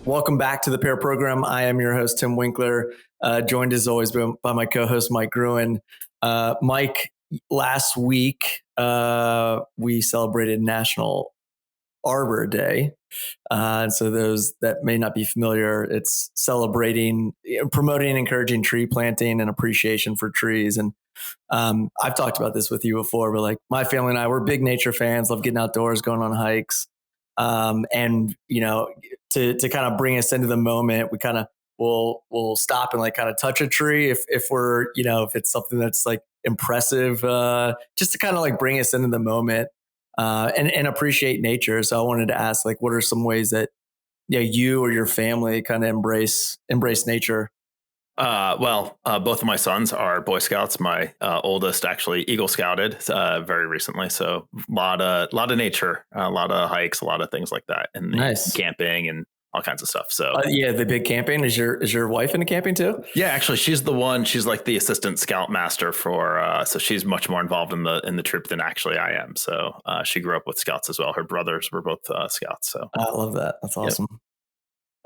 Welcome back to the Pair Program. I am your host, Tim Winkler, joined as always by my co-host, Mike Gruen. Mike, last week we celebrated National Arbor Day. And so those that may not be familiar, it's celebrating, promoting, encouraging tree planting and appreciation for trees. And I've talked about this with you before, but like my family and I, we're big nature fans, love getting outdoors, going on hikes. And you know, to kind of bring us into the moment, we kind of we'll stop and like kind of touch a tree if we're, you know, if it's something that's like impressive, just to kind of like bring us into the moment, and appreciate nature. So I wanted to ask, like, what are some ways that, you know, you or your family kind of embrace nature? Both of my sons are Boy Scouts. My oldest actually Eagle Scouted very recently, so a lot of nature, a lot of hikes, a lot of things like that, and Nice. camping and all kinds of stuff. So yeah, the big camping. Is your wife into camping too? yeah, actually, she's the one. She's like the assistant scout master for. So she's much more involved in the troop than actually I am. So she grew up with scouts as well. Her brothers were both scouts. So I love that. That's awesome.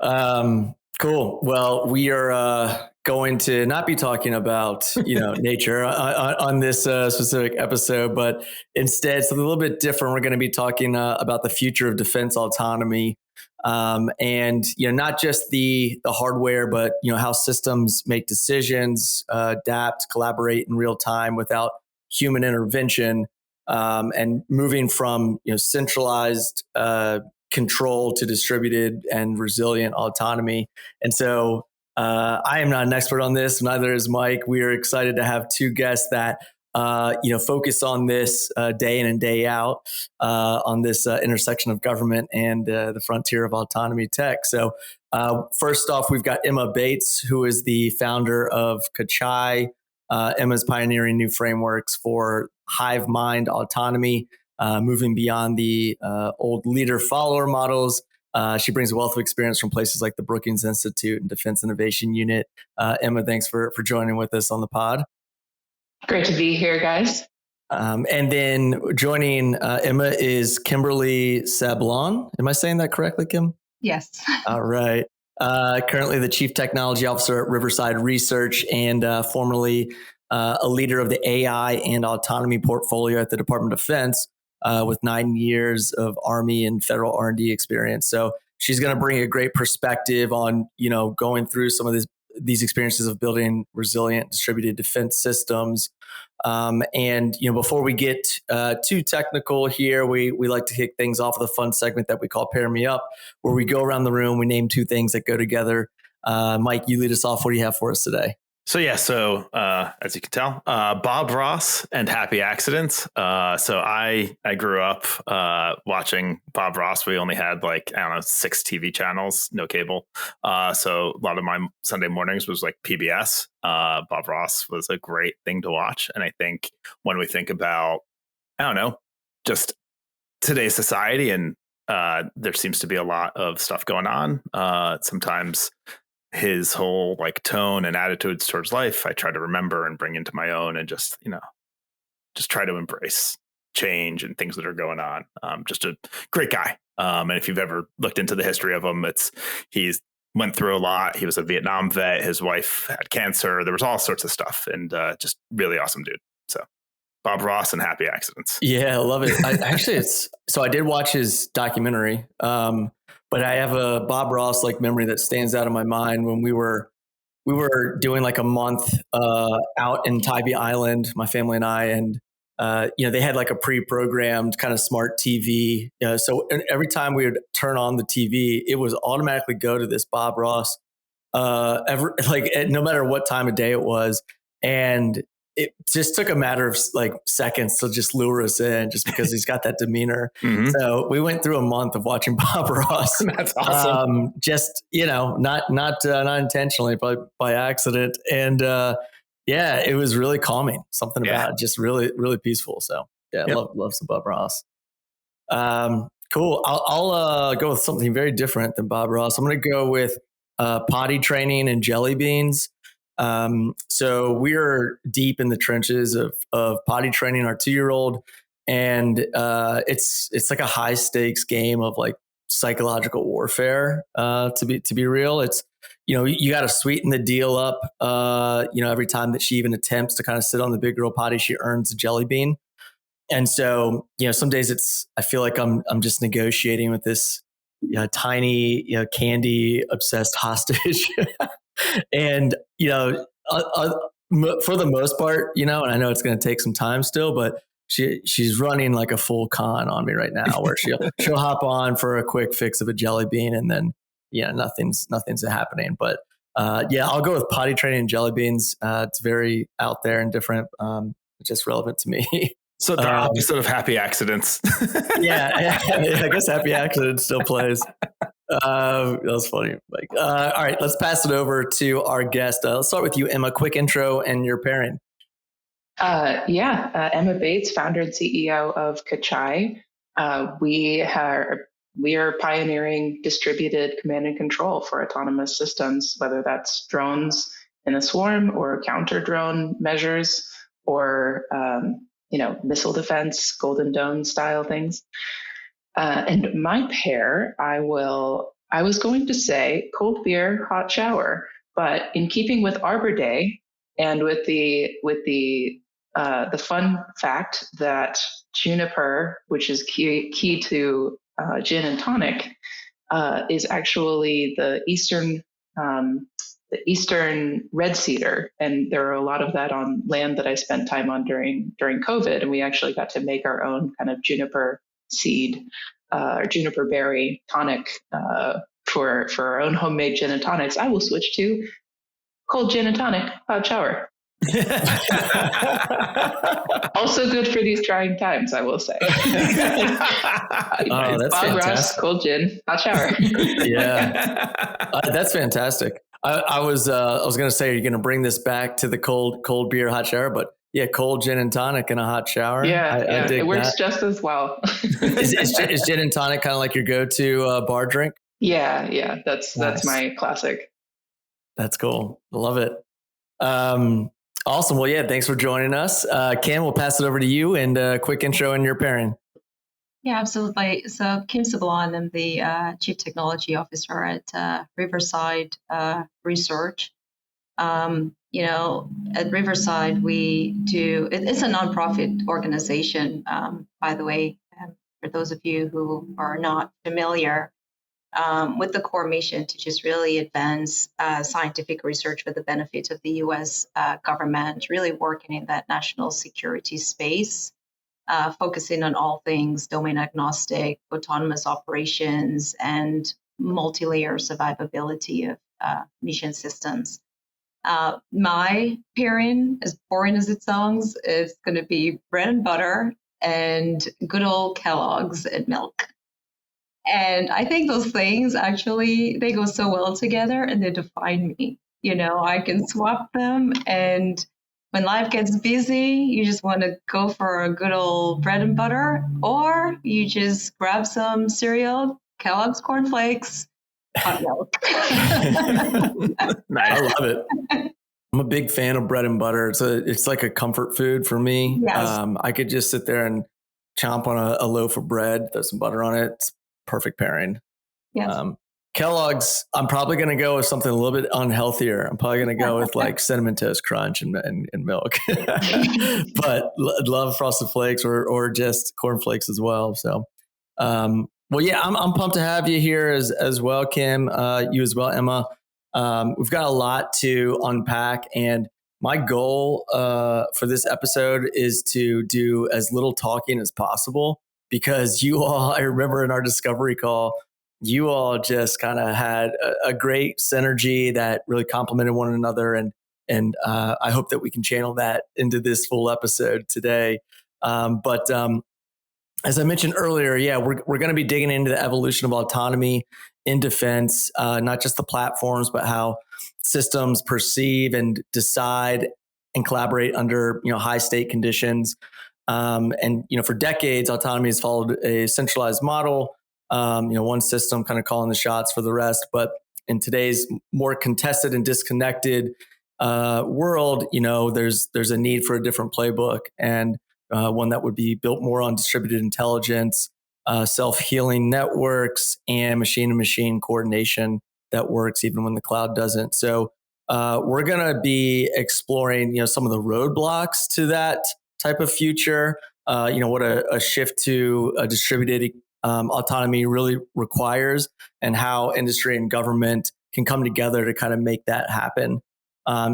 Yep. Cool. Well, we are going to not be talking about, you know, nature on this specific episode, but instead something a little bit different. We're going to be talking about the future of defense autonomy, and you know, not just the hardware, but you know, how systems make decisions, adapt, collaborate in real time without human intervention, and moving from, you know, centralized control to distributed and resilient autonomy. And so I am not an expert on this, neither is Mike. We are excited to have two guests that you know, focus on this day in and day out, on this intersection of government and the frontier of autonomy tech. So first off, we've got Emma Bates, who is the founder of Cachai. Emma's pioneering new frameworks for hive mind autonomy, moving beyond the old leader-follower models. She brings a wealth of experience from places like the Brookings Institute and Defense Innovation Unit. Emma, thanks for joining with us on the pod. Great to be here, guys. And then joining Emma is Kimberly Sablon. Am I saying that correctly, Kim? Yes. All right. Currently the Chief Technology Officer at Riverside Research and formerly a leader of the AI and autonomy portfolio at the Department of Defense, with 9 years of Army and federal R&D experience. So she's going to bring a great perspective on, you know, going through some of these experiences of building resilient distributed defense systems. And, you know, before we get too technical here, we like to kick things off with a fun segment that we call Pair Me Up, where we go around the room, we name two things that go together. Mike, you lead us off. What do you have for us today? So as you can tell, Bob Ross and Happy Accidents. So I grew up watching Bob Ross. We only had like, I don't know, 6 TV channels, no cable. So a lot of my Sunday mornings was like PBS. Bob Ross was a great thing to watch. And I think when we think about, I don't know, just today's society, and there seems to be a lot of stuff going on. Sometimes his whole like tone and attitudes towards life, I try to remember and bring into my own, and just, you know, just try to embrace change and things that are going on. Just a great guy. And if you've ever looked into the history of him, he's went through a lot. He was a Vietnam vet. His wife had cancer. There was all sorts of stuff, and just really awesome dude. So Bob Ross and Happy Accidents. Yeah, I love it. I did watch his documentary. But I have a Bob Ross like memory that stands out in my mind when we were doing like a month out in Tybee Island, my family and I, and you know, they had like a pre-programmed kind of smart TV. So every time we would turn on the TV, it was automatically go to this Bob Ross, no matter what time of day it was, and it just took a matter of like seconds to just lure us in, just because he's got that demeanor. Mm-hmm. So we went through a month of watching Bob Ross. That's awesome. Just, you know, not intentionally, but by accident. And yeah, it was really calming. Something about it, just really, really peaceful. So yeah, yep. love some Bob Ross. Cool. I'll go with something very different than Bob Ross. I'm going to go with potty training and jelly beans. So we're deep in the trenches of potty training our 2-year-old, and it's like a high stakes game of like psychological warfare. To be real, it's you got to sweeten the deal up. Every time that she even attempts to kind of sit on the big girl potty, she earns a jelly bean. And so, some days I feel like I'm just negotiating with this tiny, candy obsessed hostage. And, for the most part, and I know it's going to take some time still, but she's running like a full con on me right now, where she'll hop on for a quick fix of a jelly bean, and then nothing's happening. But I'll go with potty training and jelly beans. It's very out there and different. It's just relevant to me. So the opposite of happy accidents. I guess happy accident still plays. That was funny. All right, let's pass it over to our guest. Let's start with you, Emma. Quick intro and your pairing. Emma Bates, founder and CEO of Cachai. We are pioneering distributed command and control for autonomous systems, whether that's drones in a swarm or counter drone measures or missile defense, Golden Dome style things. And my pair, I was going to say cold beer, hot shower, but in keeping with Arbor Day and with the fun fact that juniper, which is key to gin and tonic, is actually the eastern red cedar, and there are a lot of that on land that I spent time on during COVID, and we actually got to make our own kind of juniper seed or juniper berry tonic for our own homemade gin and tonics. I will switch to cold gin and tonic, hot shower. Also good for these trying times, I will say. That's Bob Ross, cold gin, hot shower. That's fantastic. I was going to say, are you going to bring this back to the cold beer, hot shower? But cold gin and tonic and a hot shower. I dig it works that. just as well. is gin and tonic kind of like your go-to bar drink? Yeah. That's Nice. That's my classic. That's cool. I love it. Awesome. Well, thanks for joining us. Kim, we'll pass it over to you and a quick intro and your pairing. Yeah, absolutely. So Kim Sablon, I'm the Chief Technology Officer at Riverside Research. At Riverside, it's a nonprofit organization, by the way, for those of you who are not familiar, with the core mission to just really advance scientific research for the benefit of the U.S. government, really working in that national security space, focusing on all things domain agnostic, autonomous operations, and multi-layer survivability of mission systems. My pairing, as boring as it sounds, is going to be bread and butter and good old Kellogg's and milk. And I think those things actually, they go so well together and they define me. I can swap them, and when life gets busy, you just want to go for a good old bread and butter, or you just grab some cereal, Kellogg's Corn Flakes, hot milk. Nice. I love it. I'm a big fan of bread and butter. It's like a comfort food for me. Yes. I could just sit there and chomp on a loaf of bread, throw some butter on it. It's perfect pairing. Yes. Kellogg's, I'm probably going to go with something a little bit unhealthier. I'm probably going to go with like Cinnamon Toast Crunch and milk. But love Frosted Flakes or just Corn Flakes as well. So, I'm pumped to have you here as well, Kim. You as well, Emma. We've got a lot to unpack, and my goal for this episode is to do as little talking as possible, because you all, I remember in our discovery call, you all just kind of had a great synergy that really complemented one another. And I hope that we can channel that into this full episode today. But as I mentioned earlier, we're going to be digging into the evolution of autonomy in defense, not just the platforms, but how systems perceive and decide and collaborate under high state conditions. And for decades, autonomy has followed a centralized model. One system kind of calling the shots for the rest. But in today's more contested and disconnected world, there's a need for a different playbook, and one that would be built more on distributed intelligence, self-healing networks and machine-to-machine coordination that works even when the cloud doesn't. So we're going to be exploring, some of the roadblocks to that type of future. What a shift to a distributed autonomy really requires, and how industry and government can come together to kind of make that happen.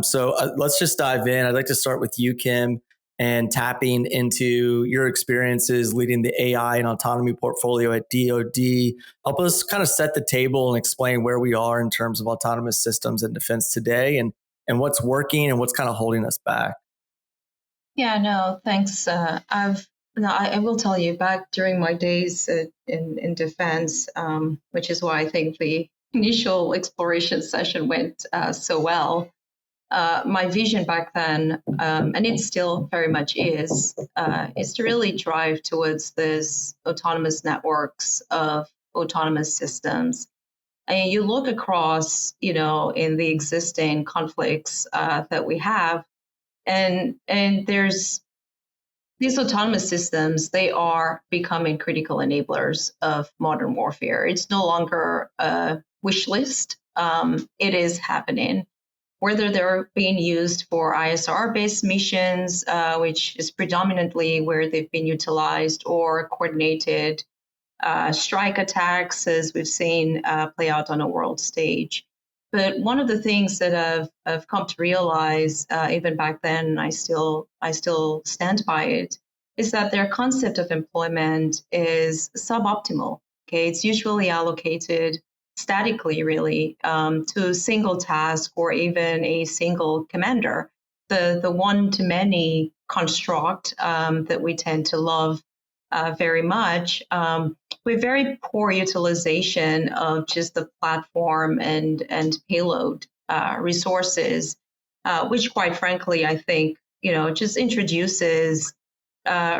So let's just dive in. I'd like to start with you, Kim, and tapping into your experiences leading the AI and autonomy portfolio at DoD. Help us kind of set the table and explain where we are in terms of autonomous systems and defense today, and what's working and what's kind of holding us back. Yeah, no, thanks. I will tell you, back during my days in defense, which is why I think the initial exploration session went so well. My vision back then, and it still very much is to really drive towards this autonomous networks of autonomous systems. And you look across, in the existing conflicts that we have, and there's these autonomous systems, they are becoming critical enablers of modern warfare. It's no longer a wish list. It is happening. Whether they're being used for ISR-based missions, which is predominantly where they've been utilized, or coordinated strike attacks, as we've seen play out on a world stage. But one of the things that I've come to realize, even back then, I still stand by it, is that their concept of employment is suboptimal. Okay, it's usually allocated statically, really, to a single task or even a single commander. The one-to-many construct that we tend to love very much, with very poor utilization of just the platform and payload resources, which, quite frankly, I think just introduces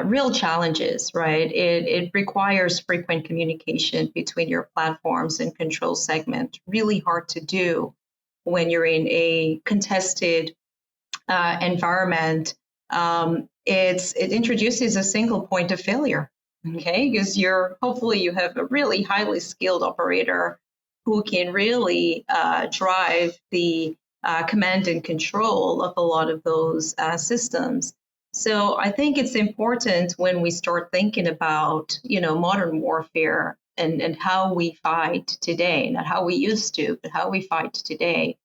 real challenges, right? It requires frequent communication between your platforms and control segment. Really hard to do when you're in a contested environment. It introduces a single point of failure, okay? Because hopefully you have a really highly skilled operator who can really drive the command and control of a lot of those systems. So I think it's important when we start thinking about, modern warfare and how we fight today, not how we used to, but how we fight today.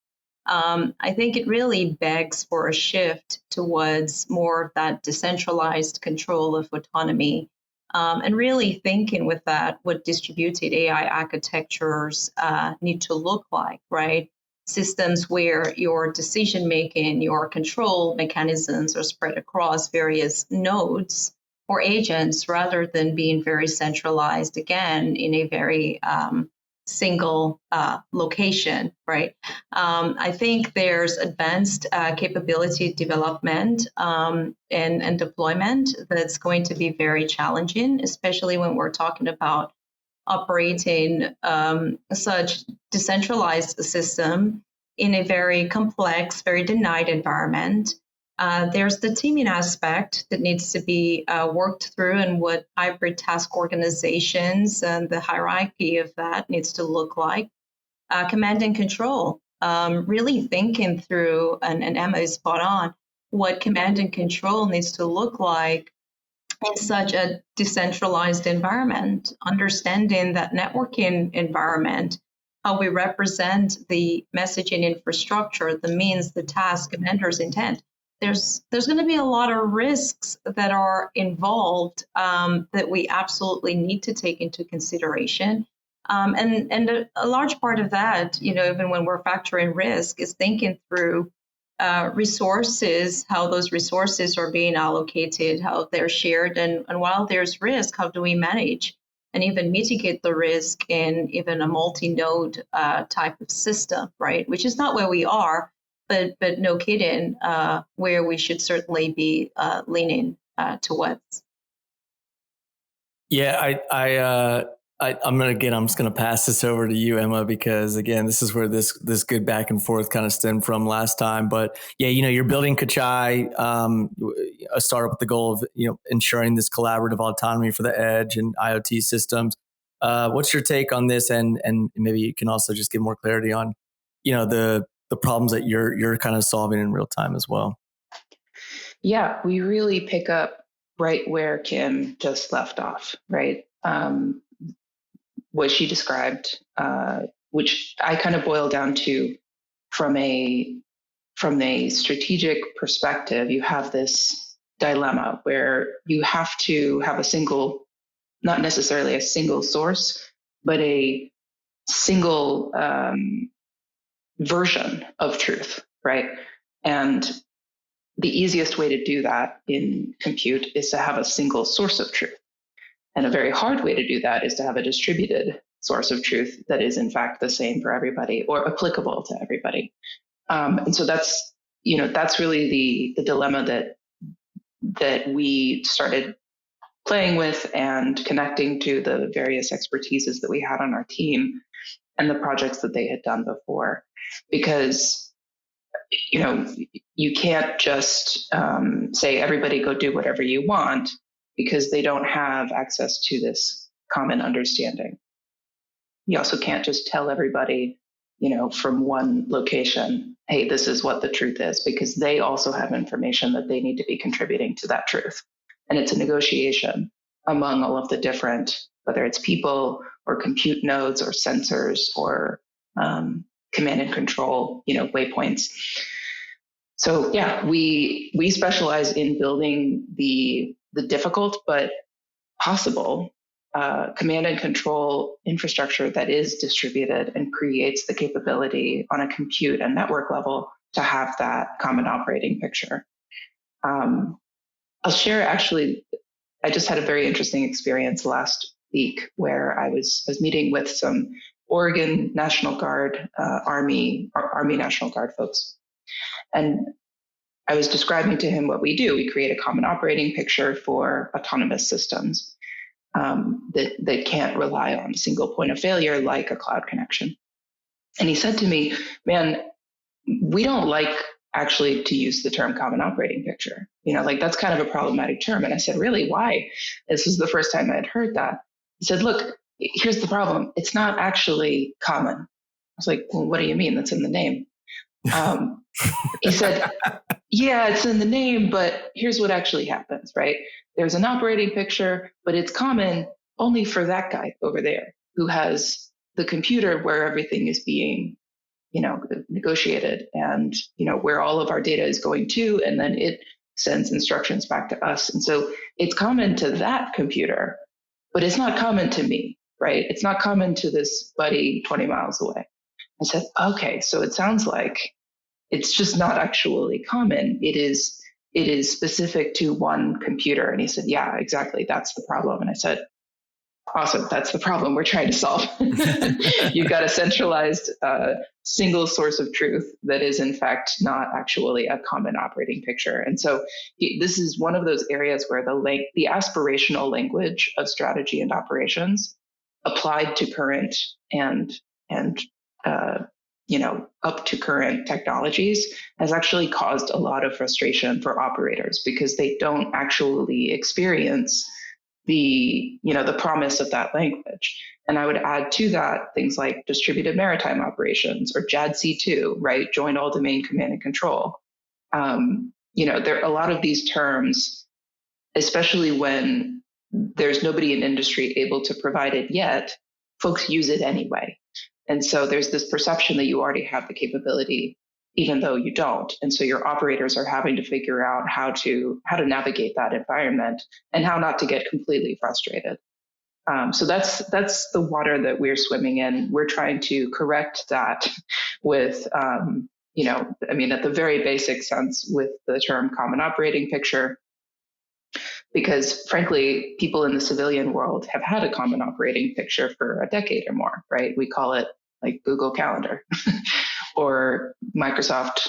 I think it really begs for a shift towards more of that decentralized control of autonomy, and really thinking with that what distributed AI architectures need to look like, right? Systems where your decision making, your control mechanisms are spread across various nodes or agents, rather than being very centralized, again, in a very single location, right? I think there's advanced capability development and deployment that's going to be very challenging, especially when we're talking about operating such decentralized system in a very complex, very denied environment. There's the teaming aspect that needs to be worked through, and what hybrid task organizations and the hierarchy of that needs to look like. Command and control, really thinking through, and Emma is spot on, what command and control needs to look like in such a decentralized environment, understanding that networking environment, how we represent the messaging infrastructure, the means, the task, commander's intent. There's going to be a lot of risks that are involved that we absolutely need to take into consideration. And a large part of that, even when we're factoring risk, is thinking through resources, how those resources are being allocated, how they're shared, and while there's risk, how do we manage and even mitigate the risk in even a multi-node type of system, right? Which is not where we are, but no kidding, where we should certainly be leaning towards. Yeah, I I'm just gonna pass this over to you, Emma, because again, this is where this good back and forth kind of stemmed from last time. But yeah, you're building Cachai, a startup with the goal of ensuring this collaborative autonomy for the edge and IoT systems. What's your take on this, and maybe you can also just give more clarity on the problems that you're kind of solving in real time as well. Yeah, we really pick up right where Kim just left off, right? What she described, which I kind of boil down to from a strategic perspective, you have this dilemma where you have to have a single, not necessarily a single source, but a single version of truth, right? And the easiest way to do that in compute is to have a single source of truth. And a very hard way to do that is to have a distributed source of truth that is in fact the same for everybody or applicable to everybody. And so that's really the dilemma that we started playing with and connecting to the various expertises that we had on our team and the projects that they had done before. Because you can't just say everybody go do whatever you want, because they don't have access to this common understanding. You also can't just tell everybody, from one location, hey, this is what the truth is, because they also have information that they need to be contributing to that truth. And it's a negotiation among all of the different, whether it's people or compute nodes or sensors or command and control, waypoints. So yeah, we specialize in building the difficult but possible command and control infrastructure that is distributed and creates the capability on a compute and network level to have that common operating picture. I'll share, actually, I just had a very interesting experience last week where I was meeting with some Oregon National Guard, Army National Guard folks. And I was describing to him what we do. We create a common operating picture for autonomous systems that can't rely on a single point of failure like a cloud connection. And he said to me, man, we don't like actually to use the term common operating picture. That's kind of a problematic term. And I said, really, why? This was the first time I had heard that. He said, look, here's the problem. It's not actually common. I was like, well, what do you mean? That's in the name. He said, yeah, it's in the name, but here's what actually happens, right? There's an operating picture, but it's common only for that guy over there who has the computer where everything is being, negotiated and, where all of our data is going to, and then it sends instructions back to us. And so it's common to that computer, but it's not common to me, right? It's not common to this buddy 20 miles away. I said, okay, so it sounds like it's just not actually common. It is specific to one computer. And he said, yeah, exactly. That's the problem. And I said, awesome. That's the problem we're trying to solve. You've got a centralized single source of truth that is in fact not actually a common operating picture. And so this is one of those areas where the aspirational language of strategy and operations applied to current and up to current technologies has actually caused a lot of frustration for operators because they don't actually experience the promise of that language. And I would add to that things like distributed maritime operations or JADC2, right? Joint all domain command and control. There are a lot of these terms, especially when there's nobody in industry able to provide it yet, folks use it anyway. And so there's this perception that you already have the capability, even though you don't. And so your operators are having to figure out how to navigate that environment and how not to get completely frustrated. So that's the water that we're swimming in. We're trying to correct that with, at the very basic sense with the term common operating picture. Because frankly, people in the civilian world have had a common operating picture for a decade or more, right? We call it like Google Calendar or Microsoft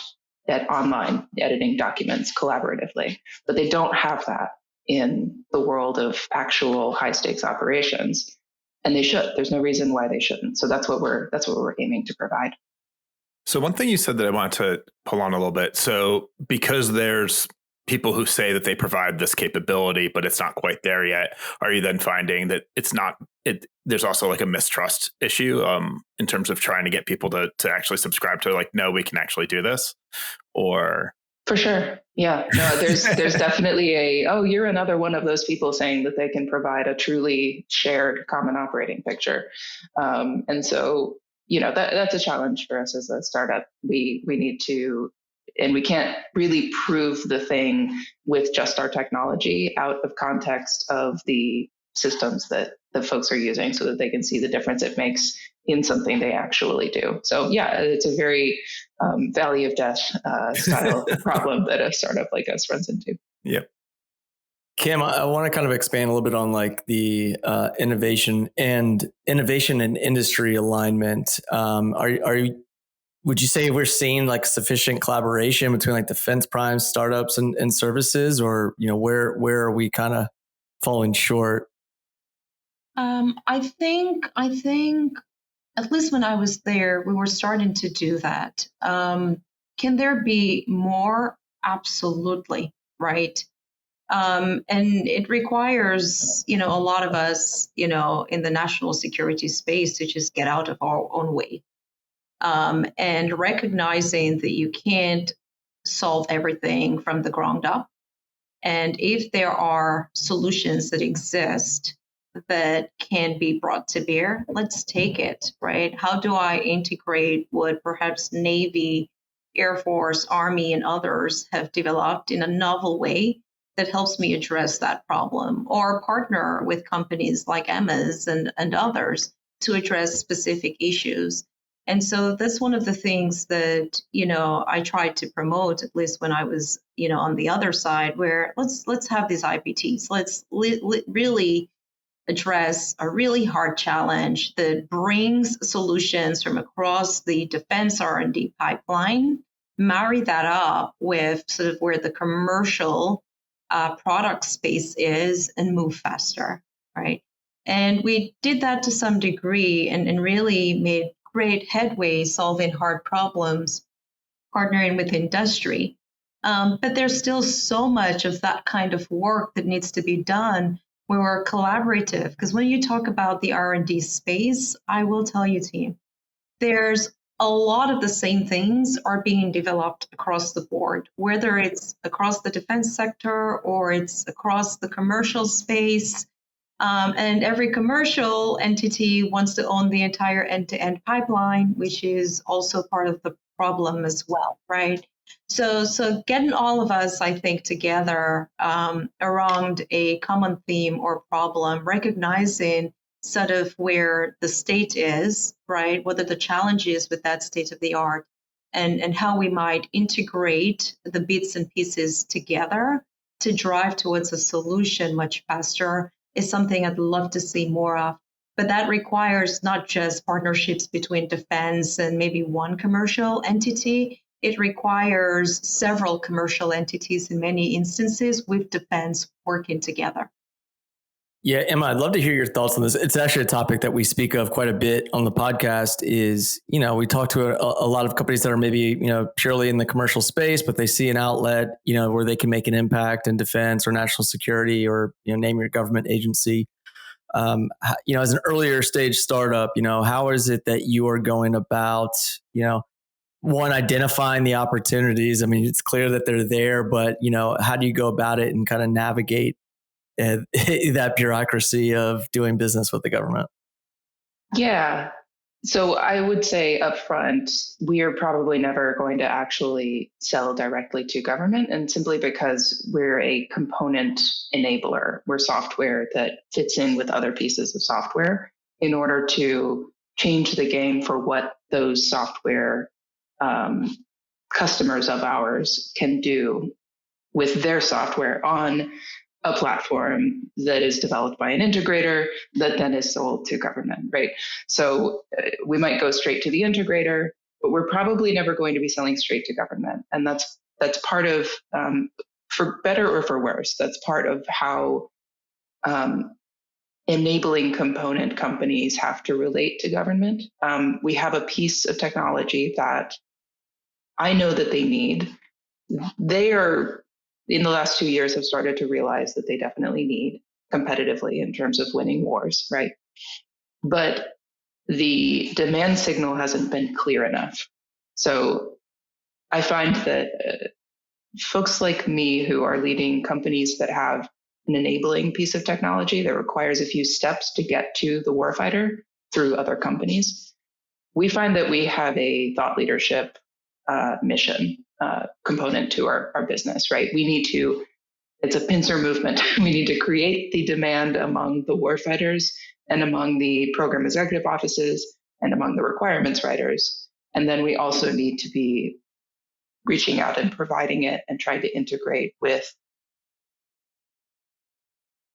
online editing documents collaboratively, but they don't have that in the world of actual high stakes operations. And they should. There's no reason why they shouldn't. So that's what we're aiming to provide. So one thing you said that I wanted to pull on a little bit. So because there's people who say that they provide this capability, but it's not quite there yet, are you then finding that it's not, there's also like a mistrust issue in terms of trying to get people to actually subscribe to like, no, we can actually do this? Or for sure. Yeah. No, there's definitely you're another one of those people saying that they can provide a truly shared common operating picture. And so, that's a challenge for us as a startup. We need to, and we can't really prove the thing with just our technology out of context of the systems that the folks are using so that they can see the difference it makes in something they actually do. So yeah, it's a very valley of death style problem that a startup like us runs into. Yep. Kim, I want to kind of expand a little bit on like the innovation and industry alignment. Would you say we're seeing like sufficient collaboration between like defense primes, startups, and services, or where are we kind of falling short? I think at least when I was there, we were starting to do that. Can there be more? Absolutely, right. And it requires, a lot of us, in the national security space to just get out of our own way. And recognizing that you can't solve everything from the ground up. And if there are solutions that exist that can be brought to bear, let's take it, right? How do I integrate what perhaps Navy, Air Force, Army, and others have developed in a novel way that helps me address that problem, or partner with companies like Emma's and others to address specific issues? And so that's one of the things that, I tried to promote, at least when I was, on the other side, where let's have these IPTs. Let's really address a really hard challenge that brings solutions from across the defense R&D pipeline, marry that up with sort of where the commercial product space is, and move faster, right? And we did that to some degree and really made great headway solving hard problems, partnering with industry. But there's still so much of that kind of work that needs to be done when we're collaborative. Because when you talk about the R&D space, I will tell you, team, there's a lot of the same things are being developed across the board, whether it's across the defense sector or it's across the commercial space. And every commercial entity wants to own the entire end-to-end pipeline, which is also part of the problem as well, right? So getting all of us, I think, together around a common theme or problem, recognizing sort of where the state is, right? What are the challenges with that state of the art, and how we might integrate the bits and pieces together to drive towards a solution much faster is something I'd love to see more of. But that requires not just partnerships between defense and maybe one commercial entity. It requires several commercial entities in many instances with defense working together. Yeah, Emma, I'd love to hear your thoughts on this. It's actually a topic that we speak of quite a bit on the podcast. Is, we talk to a lot of companies that are maybe, purely in the commercial space, but they see an outlet, where they can make an impact in defense or national security, or, name your government agency. As an earlier stage startup, how is it that you are going about, one, identifying the opportunities? I mean, it's clear that they're there, but, how do you go about it and kind of navigate that bureaucracy of doing business with the government? Yeah. So I would say upfront, we are probably never going to actually sell directly to government, and simply because we're a component enabler. We're software that fits in with other pieces of software in order to change the game for what those software customers of ours can do with their software on a platform that is developed by an integrator that then is sold to government, right? So we might go straight to the integrator, but we're probably never going to be selling straight to government. And that's part of, for better or for worse, that's part of how enabling component companies have to relate to government. We have a piece of technology that I know that they need. They are, in the last 2 years, have started to realize that they definitely need competitively in terms of winning wars, right? But the demand signal hasn't been clear enough. So I find that folks like me who are leading companies that have an enabling piece of technology that requires a few steps to get to the warfighter through other companies, we find that we have a thought leadership mission component to our business, right? We need to, it's a pincer movement. We need to create the demand among the warfighters and among the program executive offices and among the requirements writers. And then we also need to be reaching out and providing it and trying to integrate with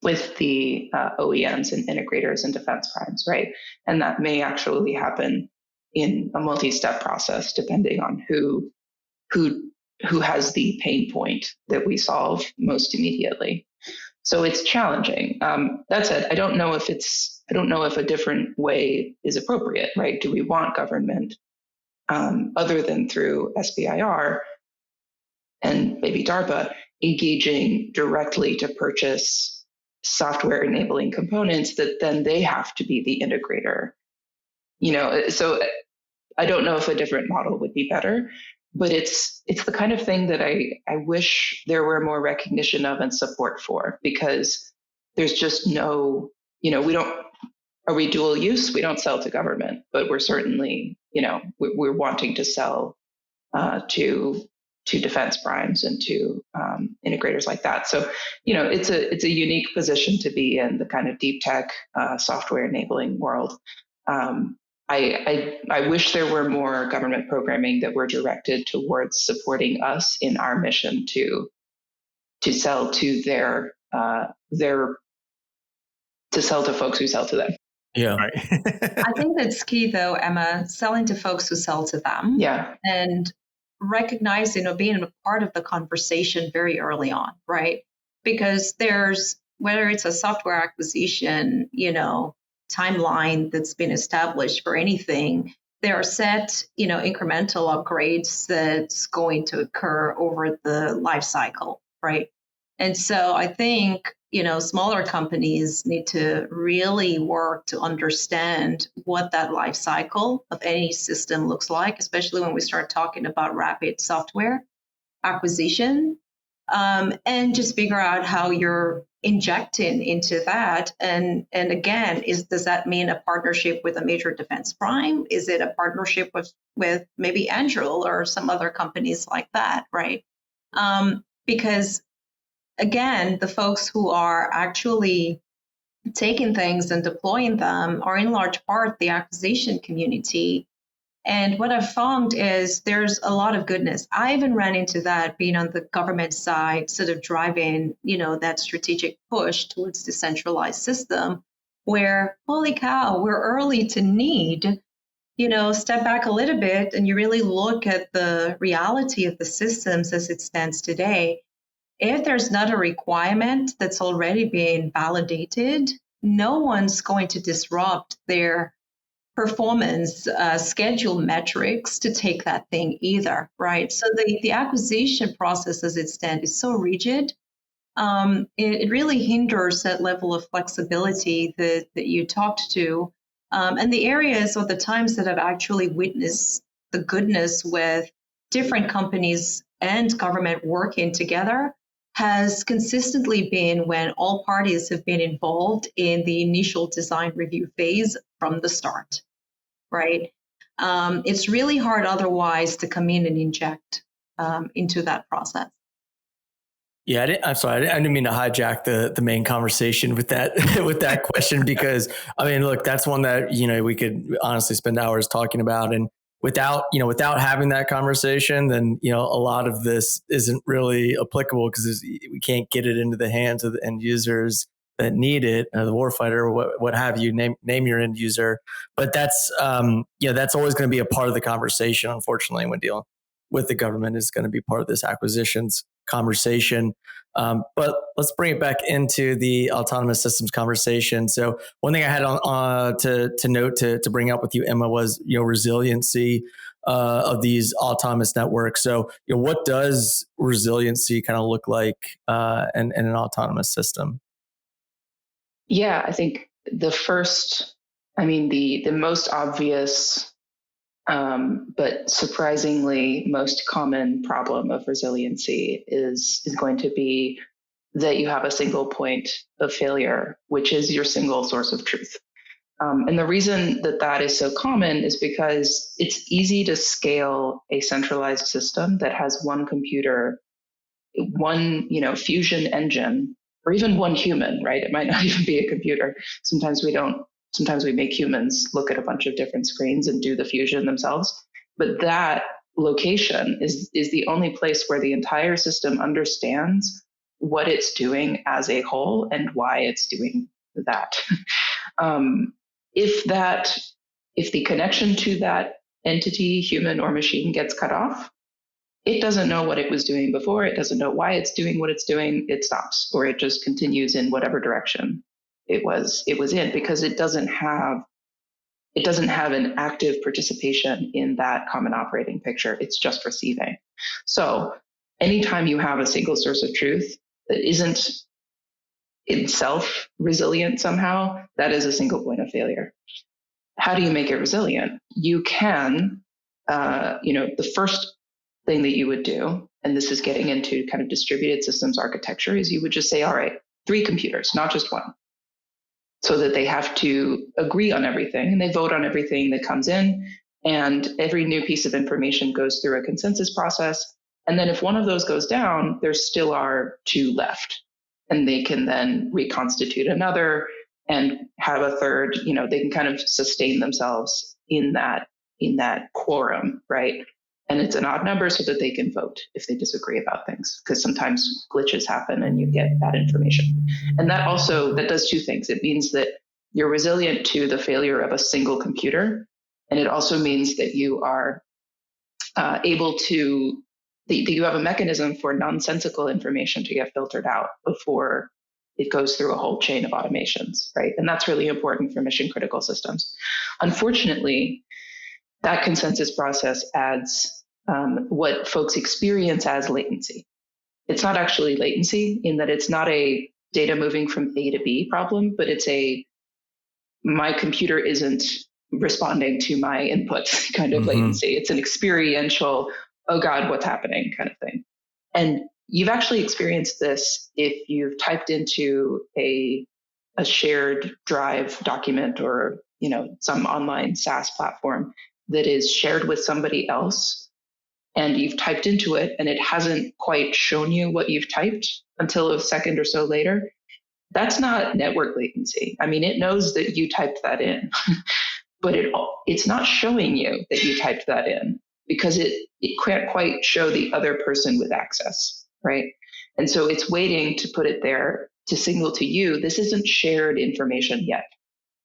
the OEMs and integrators and defense primes, right? And that may actually happen in a multi-step process, depending on who has the pain point that we solve most immediately. So it's challenging. That said, I don't know if a different way is appropriate, right? Do we want government other than through SBIR and maybe DARPA engaging directly to purchase software enabling components that then they have to be the integrator? So I don't know if a different model would be better, but it's the kind of thing that I wish there were more recognition of and support for, because there's just no, are we dual use? We don't sell to government, but we're certainly, we're wanting to sell to defense primes and to integrators like that. So, it's a unique position to be in, the kind of deep tech software enabling world. I wish there were more government programming that were directed towards supporting us in our mission to sell to to sell to folks who sell to them. Yeah. Right. I think that's key though, Emma, selling to folks who sell to them. Yeah. And recognizing or being a part of the conversation very early on, right? Because there's, whether it's a software acquisition, timeline that's been established for anything, there are set, incremental upgrades that's going to occur over the life cycle, right? And so I think, smaller companies need to really work to understand what that life cycle of any system looks like, especially when we start talking about rapid software acquisition, and just figure out how you're injecting into that. And again, does that mean a partnership with a major defense prime? Is it a partnership with maybe Anduril or some other companies like that, right? Because again, the folks who are actually taking things and deploying them are in large part the acquisition community. And what I've found is there's a lot of goodness. I even ran into that being on the government side, sort of driving, that strategic push towards the centralized system where, holy cow, we're early to need, step back a little bit and you really look at the reality of the systems as it stands today. If there's not a requirement that's already being validated, no one's going to disrupt their performance schedule metrics to take that thing either, right? So the acquisition process as it stands is so rigid. It really hinders that level of flexibility that you talked to. And the areas or the times that I've actually witnessed the goodness with different companies and government working together has consistently been when all parties have been involved in the initial design review phase from the start, right? It's really hard otherwise to come in and inject into that process. Yeah, I'm sorry. I didn't mean to hijack the main conversation with that with that question, because look, that's one that we could honestly spend hours talking about, and without having that conversation, then a lot of this isn't really applicable, because we can't get it into the hands of the end users that need it, the warfighter, or what have you. Name your end user, but that's that's always going to be a part of the conversation, unfortunately, when dealing. with the government is going to be part of this acquisitions conversation. But let's bring it back into the autonomous systems conversation. So one thing I had on to note to bring up with you, Emma, was resiliency of these autonomous networks. So what does resiliency kind of look like in an autonomous system? Yeah, I think the most obvious but surprisingly most common problem of resiliency is going to be that you have a single point of failure, which is your single source of truth. And the reason that is so common is because it's easy to scale a centralized system that has one computer, one fusion engine, or even one human, right? It might not even be a computer. Sometimes we make humans look at a bunch of different screens and do the fusion themselves. But that location is the only place where the entire system understands what it's doing as a whole and why it's doing that. If the connection to that entity, human or machine, gets cut off, it doesn't know what it was doing before. It doesn't know why it's doing what it's doing. It stops, or it just continues in whatever direction it was in, because it doesn't have an active participation in that common operating picture. It's just receiving. So anytime you have a single source of truth that isn't itself resilient somehow, that is a single point of failure. How do you make it resilient? You can, the first thing that you would do, and this is getting into kind of distributed systems architecture, is you would just say, all right, 3 computers, not just one, so that they have to agree on everything and they vote on everything that comes in. And every new piece of information goes through a consensus process. And then if one of those goes down, there still are 2 left. And they can then reconstitute another and have a third, they can kind of sustain themselves in that quorum, right? And it's an odd number so that they can vote if they disagree about things, because sometimes glitches happen and you get bad information. And that does 2 things. It means that you're resilient to the failure of a single computer. And it also means that you are able to, that you have a mechanism for nonsensical information to get filtered out before it goes through a whole chain of automations, right? And that's really important for mission critical systems. Unfortunately, that consensus process adds what folks experience as latency. It's not actually latency in that it's not a data moving from A to B problem, but it's my computer isn't responding to my inputs kind of latency. It's an experiential, oh God, what's happening kind of thing. And you've actually experienced this if you've typed into a shared drive document or some online SaaS platform that is shared with somebody else, and you've typed into it and it hasn't quite shown you what you've typed until a second or so later. That's not network latency. I mean, it knows that you typed that in, but it's not showing you that you typed that in because it can't quite show the other person with access, right? And so it's waiting to put it there to signal to you, this isn't shared information yet,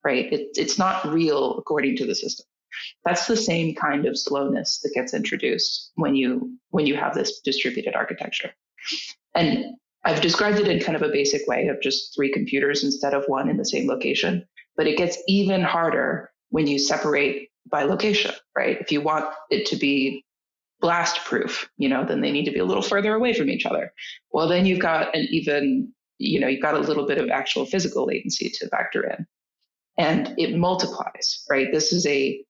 right? It's not real according to the system. That's the same kind of slowness that gets introduced when you have this distributed architecture. And I've described it in kind of a basic way of just 3 computers instead of 1 in the same location, but it gets even harder when you separate by location, right? If you want it to be blast proof, then they need to be a little further away from each other. Well, then you've got you've got a little bit of actual physical latency to factor in, and it multiplies, right? This is a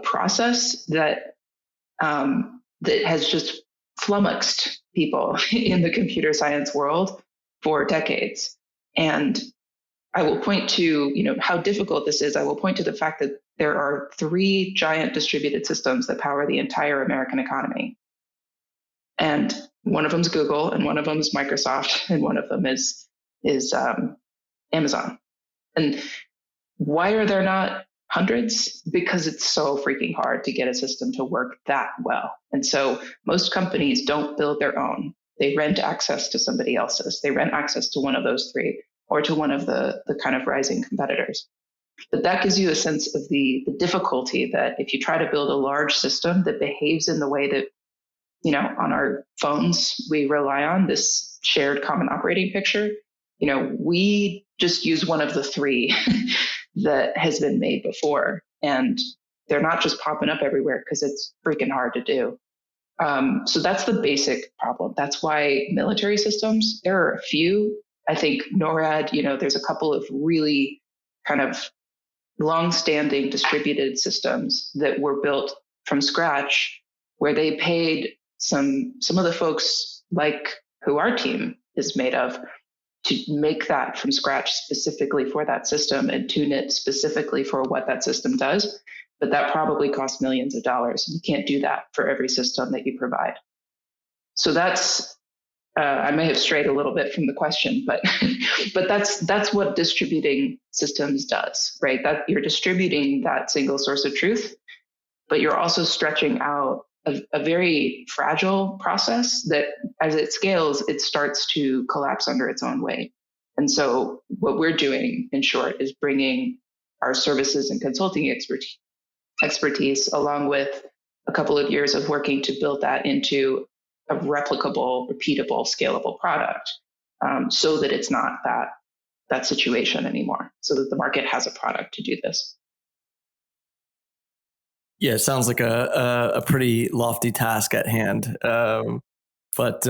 process that has just flummoxed people in the computer science world for decades. And I will point to, how difficult this is. I will point to the fact that there are 3 giant distributed systems that power the entire American economy. And one of them is Google, and one of them is Microsoft, and one of them is Amazon. And why are there not hundreds? Because it's so freaking hard to get a system to work that well. And so most companies don't build their own. They rent access to somebody else's. They rent access to one of those 3 or to one of the kind of rising competitors. But that gives you a sense of the difficulty that if you try to build a large system that behaves in the way that, on our phones, we rely on this shared common operating picture. We just use one of the three that has been made before. And they're not just popping up everywhere because it's freaking hard to do. So that's the basic problem. That's why military systems, there are a few. I think NORAD, there's a couple of really kind of long-standing distributed systems that were built from scratch, where they paid some of the folks like who our team is made of to make that from scratch specifically for that system and tune it specifically for what that system does. But that probably costs millions of dollars. You can't do that for every system that you provide. So that's, I may have strayed a little bit from the question, but but that's what distributing systems does, right? That you're distributing that single source of truth, but you're also stretching out a very fragile process that, as it scales, it starts to collapse under its own weight. And so what we're doing, in short, is bringing our services and consulting expertise along with a couple of years of working to build that into a replicable, repeatable, scalable product, so that it's not that situation anymore, so that the market has a product to do this. Yeah, it sounds like a pretty lofty task at hand. But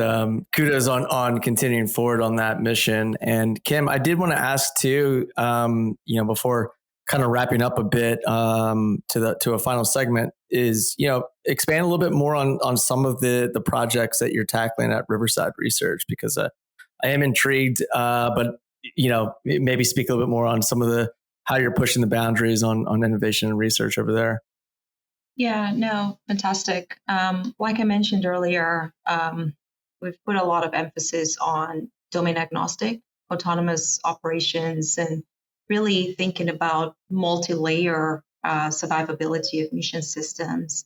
kudos on continuing forward on that mission. And Kim, I did want to ask too, before kind of wrapping up a bit to a final segment, is expand a little bit more on some of the projects that you're tackling at Riverside Research, because I am intrigued. But maybe speak a little bit more on some of how you're pushing the boundaries on innovation and research over there. Yeah, no, fantastic. Like I mentioned earlier, we've put a lot of emphasis on domain agnostic, autonomous operations, and really thinking about multi-layer survivability of mission systems.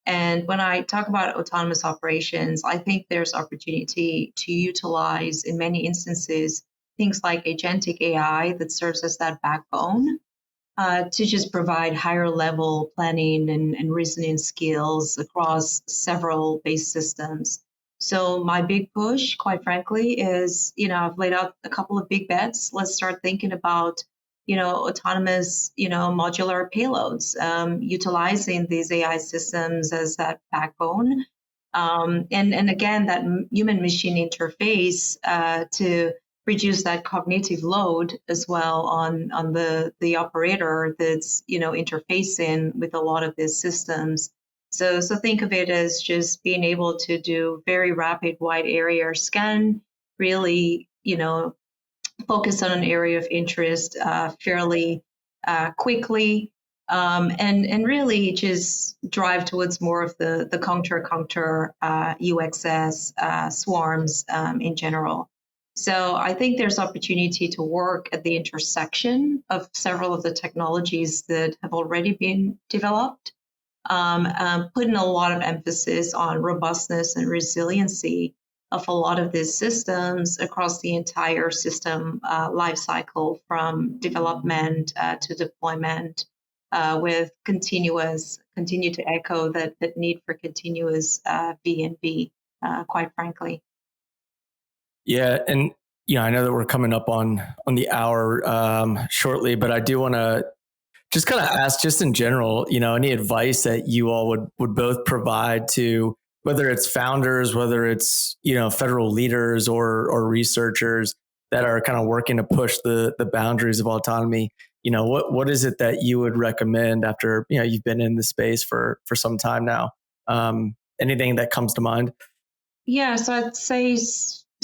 And when I talk about autonomous operations, I think there's opportunity to utilize, in many instances, things like agentic AI that serves as that backbone, to just provide higher level planning and reasoning skills across several base systems. So my big push, quite frankly, is, I've laid out a couple of big bets. Let's start thinking about, autonomous, modular payloads, utilizing these AI systems as that backbone. And again, that human machine interface to reduce that cognitive load as well on the operator that's interfacing with a lot of these systems. So think of it as just being able to do very rapid wide area scan, really focus on an area of interest fairly quickly, and really just drive towards more of the counter UXS swarms in general. So I think there's opportunity to work at the intersection of several of the technologies that have already been developed, putting a lot of emphasis on robustness and resiliency of a lot of these systems across the entire system lifecycle, from development to deployment, with continue to echo that need for continuous V&V, quite frankly. Yeah, and I know that we're coming up on the hour shortly, but I do want to just kind of ask, just in general, any advice that you all would both provide to, whether it's founders, whether it's federal leaders or researchers that are kind of working to push the boundaries of autonomy. What is it that you would recommend after you've been in the space for some time now? Anything that comes to mind? Yeah, so I'd say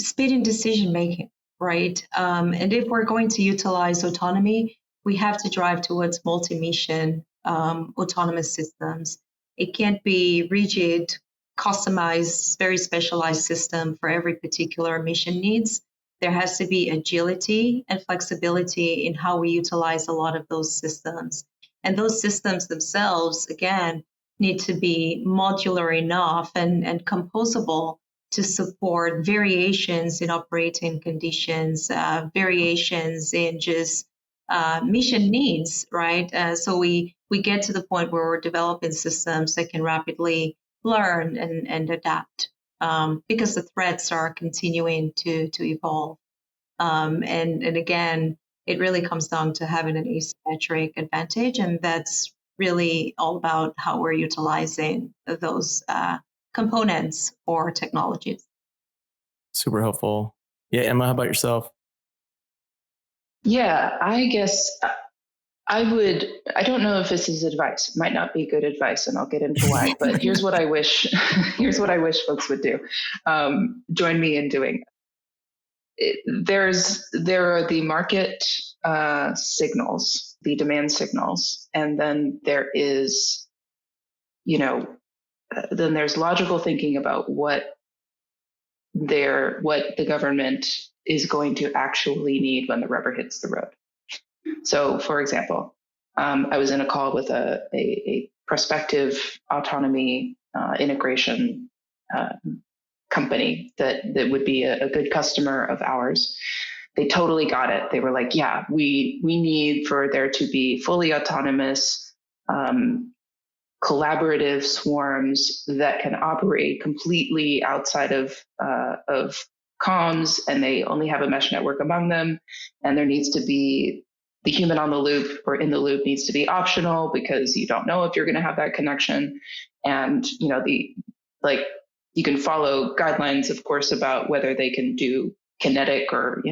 speed in decision making, right? And if we're going to utilize autonomy, we have to drive towards multi-mission autonomous systems. It can't be rigid, customized, very specialized system for every particular mission needs. There has to be agility and flexibility in how we utilize a lot of those systems. And those systems themselves, again, need to be modular enough and composable to support variations in operating conditions, variations in just mission needs, right? So we get to the point where we're developing systems that can rapidly learn and adapt, because the threats are continuing to evolve. And again, it really comes down to having an asymmetric advantage, and that's really all about how we're utilizing those components or technologies. Super helpful. Yeah, Emma, how about yourself? Yeah, I guess I don't know if this is advice. It might not be good advice, and I'll get into why, but here's what I wish, here's what I wish folks would do. Join me in doing it. There are the market signals, the demand signals, and then there is, then there's logical thinking about what the government is going to actually need when the rubber hits the road. So, for example, I was in a call with a prospective autonomy integration company that would be a good customer of ours. They totally got it. They were like, yeah, we need for there to be fully autonomous collaborative swarms that can operate completely outside of comms, and they only have a mesh network among them. And there needs to be the human on the loop or in the loop needs to be optional, because you don't know if you're going to have that connection. And you can follow guidelines, of course, about whether they can do kinetic or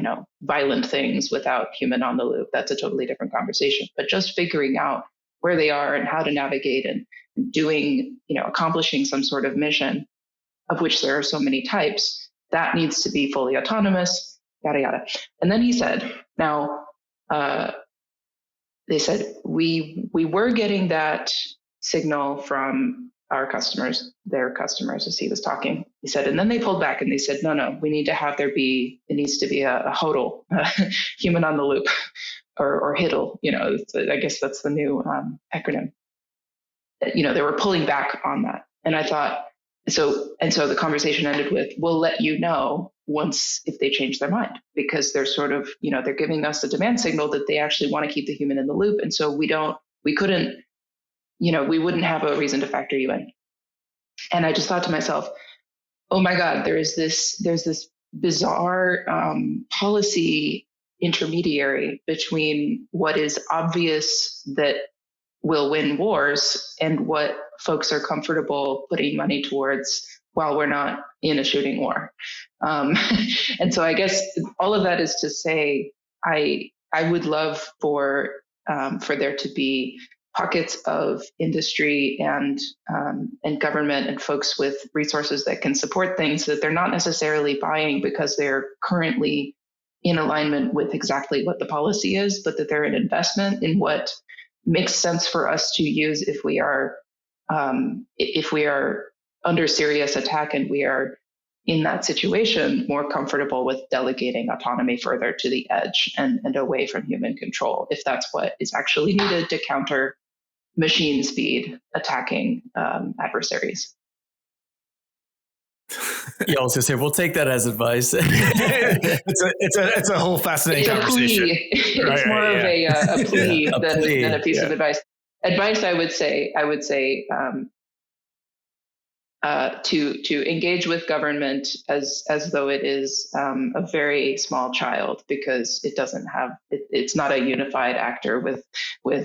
violent things without human on the loop. That's a totally different conversation. But just figuring out where they are and how to navigate and doing, accomplishing some sort of mission, of which there are so many types, that needs to be fully autonomous, yada, yada. And then he said, now, they said, we were getting that signal from our customers, their customers, as he was talking. He said, and then they pulled back and they said, no, we need to have it needs to be a HODL, human on the loop, or HIDL, I guess that's the new acronym. They were pulling back on that. And I thought, so the conversation ended with, we'll let you know once if they change their mind, because they're sort of, they're giving us a demand signal that they actually want to keep the human in the loop. And so we wouldn't have a reason to factor you in. And I just thought to myself, oh my God, there's this bizarre policy intermediary between what is obvious that will win wars and what folks are comfortable putting money towards while we're not in a shooting war. And so I guess all of that is to say, I would love for there to be pockets of industry and government and folks with resources that can support things that they're not necessarily buying because they're currently in alignment with exactly what the policy is, but that they're an investment in what makes sense for us to use if we are under serious attack and we are in that situation more comfortable with delegating autonomy further to the edge and away from human control, if that's what is actually needed to counter machine speed attacking adversaries. Yeah, I was gonna say we'll take that as advice. it's a whole fascinating conversation. It's more of a plea than a piece of advice. Advice, I would say to engage with government as though it is a very small child, because it's not a unified actor with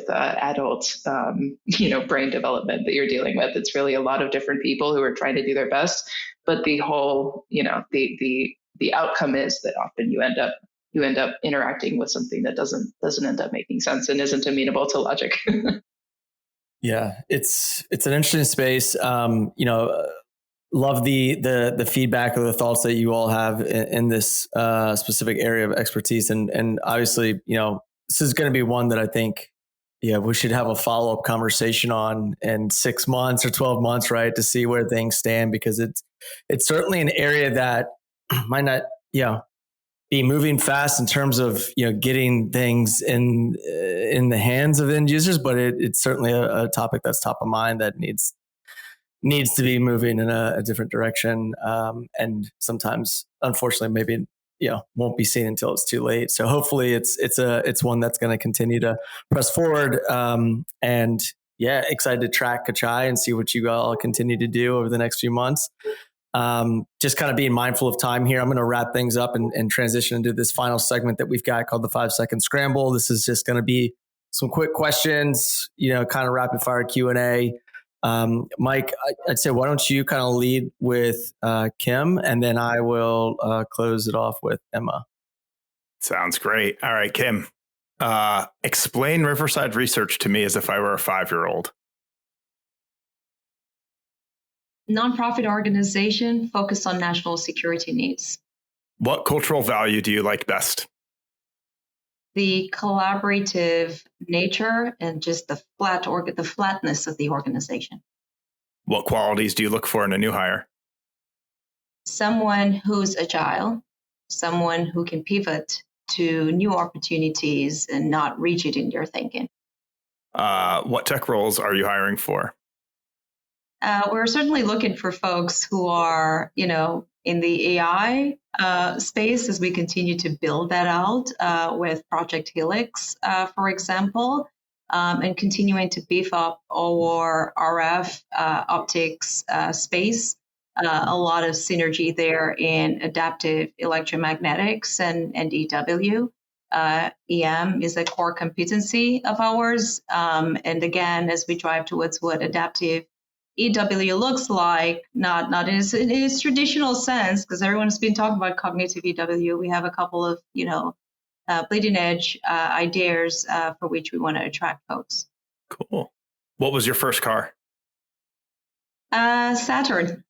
adult brain development that you're dealing with. It's really a lot of different people who are trying to do their best, but the whole the outcome is that often you end up interacting with something that doesn't end up making sense and isn't amenable to logic. Yeah, it's an interesting space. Love the feedback or the thoughts that you all have in this specific area of expertise, and obviously, this is going to be one that I think, we should have a follow-up conversation on in 6 months or 12 months, right, to see where things stand, because it's certainly an area that might not, be moving fast in terms of getting things in the hands of end users, but it's certainly a topic that's top of mind that needs to be moving in a different direction, and sometimes, unfortunately, maybe won't be seen until it's too late. So hopefully it's one that's going to continue to press forward. And yeah, excited to track Cachai and see what you all continue to do over the next few months. Just kind of being mindful of time here. I'm going to wrap things up and transition into this final segment that we've got called the 5-second scramble. This is just going to be some quick questions, kind of rapid fire Q&A. Mike, I'd say, why don't you kind of lead with Kim, and then I will close it off with Emma. Sounds great. All right, Kim, explain Riverside Research to me as if I were a 5-year-old. Nonprofit organization focused on national security needs. What cultural value do you like best? The collaborative nature and just the flatness of the organization. What qualities do you look for in a new hire? Someone who's agile, someone who can pivot to new opportunities and not rigid in their thinking. What tech roles are you hiring for? We're certainly looking for folks who are, in the AI space as we continue to build that out with Project Helix, for example, and continuing to beef up our RF optics space. A lot of synergy there in adaptive electromagnetics and EW. EM is a core competency of ours. And again, as we drive towards what adaptive EW looks like, not in its traditional sense, because everyone's been talking about cognitive EW. We have a couple of, bleeding edge ideas for which we want to attract folks. Cool. What was your first car? Saturn.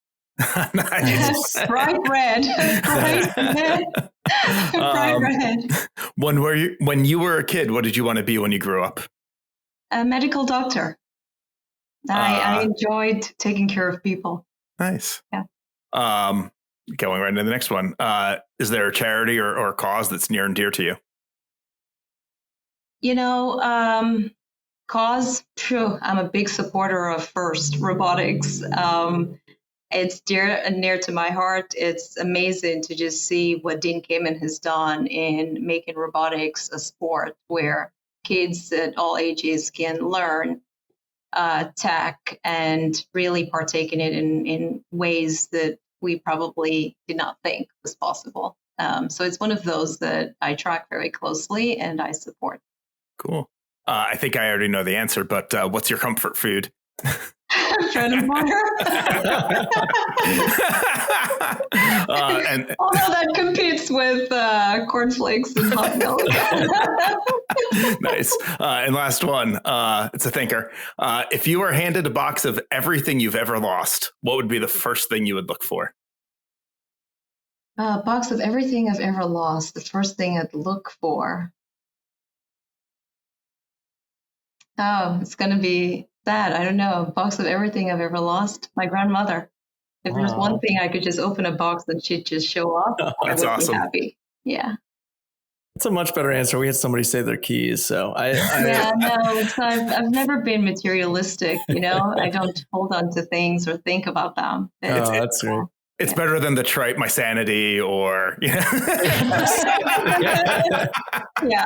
Nice. Bright red. Bright red. Bright red. When you were a kid, what did you want to be when you grew up? A medical doctor. I enjoyed taking care of people. Nice. Yeah. Going right into the next one. Is there a charity or cause that's near and dear to you? Cause, I'm a big supporter of FIRST robotics. It's dear and near to my heart. It's amazing to just see what Dean Kamen has done in making robotics a sport where kids at all ages can learn tech and really partake in it in ways that we probably did not think was possible. So it's one of those that I track very closely and I support. Cool. I think I already know the answer, but what's your comfort food? Bread and butter. Although that competes with cornflakes and hot milk. Nice. And last one, it's a thinker. If you were handed a box of everything you've ever lost, what would be the first thing you would look for? A box of everything I've ever lost. The first thing I'd look for. Oh, it's going to be sad. I don't know. A box of everything I've ever lost. My grandmother. If there's one thing I could just open a box and she'd just show up, I would be happy. Yeah. That's a much better answer. We had somebody say their keys, so I've never been materialistic. I don't hold on to things or think about them. That's great. It's better than the trite my sanity or Yeah,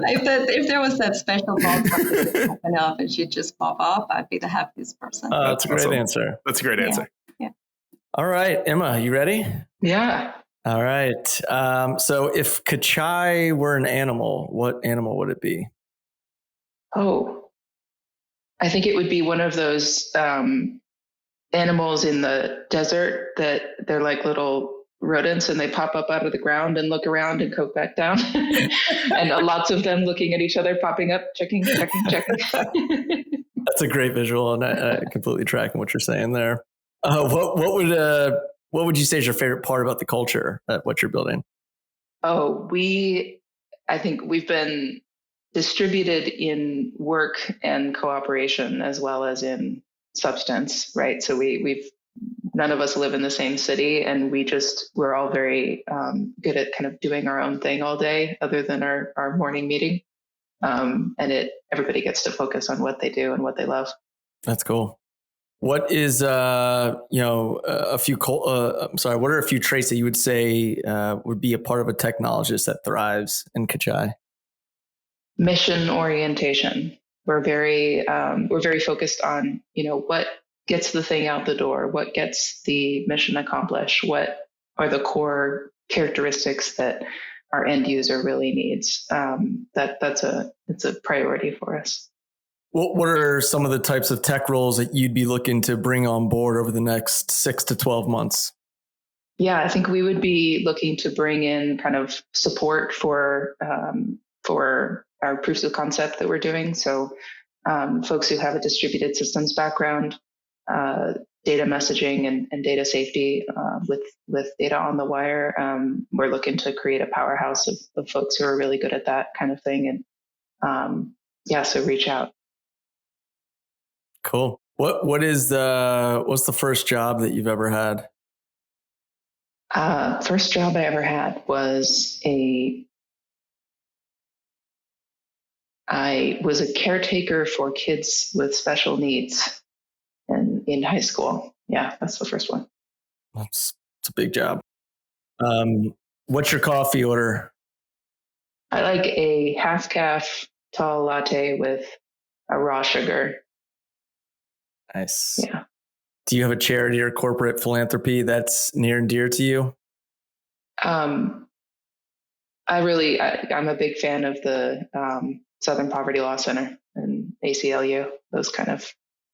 if there was that special box that could open up and she'd just pop up, I'd be the happiest person. That's a great answer. That's a great answer. Yeah. All right, Emma, you ready? Yeah. All right. So if Cachai were an animal, what animal would it be? Oh, I think it would be one of those animals in the desert that they're like little rodents and they pop up out of the ground and look around and go back down. And lots of them looking at each other, popping up, checking. That's a great visual, and I completely tracking what you're saying there. What would you say is your favorite part about the culture at what you're building? Oh, I think we've been distributed in work and cooperation as well as in substance, right? So we've none of us live in the same city, and we're all very good at kind of doing our own thing all day, other than our morning meeting. And everybody gets to focus on what they do and what they love. That's cool. What is, what are a few traits that you would say would be a part of a technologist that thrives in Cachai? Mission orientation. We're very focused on, what gets the thing out the door, what gets the mission accomplished, what are the core characteristics that our end user really needs. It's a priority for us. What are some of the types of tech roles that you'd be looking to bring on board over the next 6 to 12 months? Yeah, I think we would be looking to bring in kind of support for our proofs of concept that we're doing. So folks who have a distributed systems background, data messaging and data safety with data on the wire. We're looking to create a powerhouse of folks who are really good at that kind of thing. And so reach out. Cool. What's the first job that you've ever had? First job I ever had was I was a caretaker for kids with special needs in high school. Yeah, that's the first one. It's a big job. What's your coffee order? I like a half calf tall latte with a raw sugar. Nice. Yeah. Do you have a charity or corporate philanthropy that's near and dear to you? I'm a big fan of the Southern Poverty Law Center and ACLU, those kind of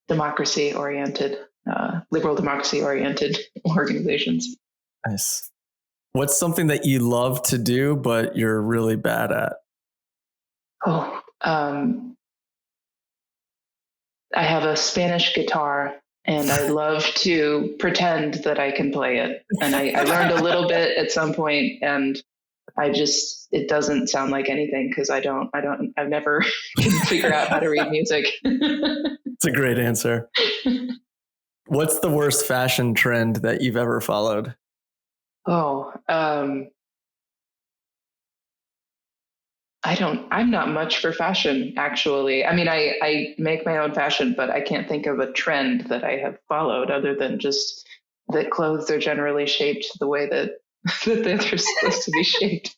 democracy-oriented, liberal democracy-oriented organizations. Nice. What's something that you love to do, but you're really bad at? I have a Spanish guitar and I love to pretend that I can play it. And I learned a little bit at some point, and it doesn't sound like anything because I've never figured out how to read music. It's a great answer. What's the worst fashion trend that you've ever followed? I'm not much for fashion, actually. I mean, I make my own fashion, but I can't think of a trend that I have followed other than just that clothes are generally shaped the way that they're supposed to be shaped.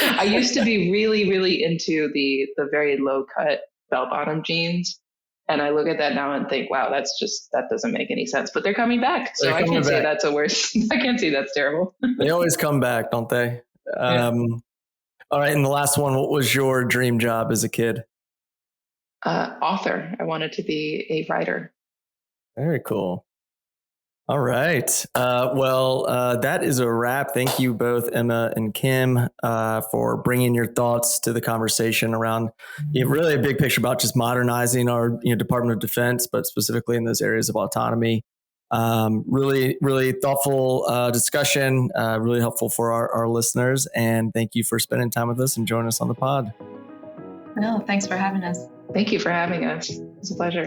I used to be really, really into the very low cut bell-bottom jeans. And I look at that now and think, wow, that doesn't make any sense. But they're coming back. So I can't say that's a worse. I can't say that's terrible. They always come back, don't they? Yeah. All right. And the last one, what was your dream job as a kid? Author. I wanted to be a writer. Very cool. All right. That is a wrap. Thank you both, Emma and Kim, for bringing your thoughts to the conversation around really a big picture about just modernizing our Department of Defense, but specifically in those areas of autonomy. Really, really thoughtful discussion, really helpful for our listeners. And thank you for spending time with us and joining us on the pod. No, thanks for having us. Thank you for having us. It's a pleasure.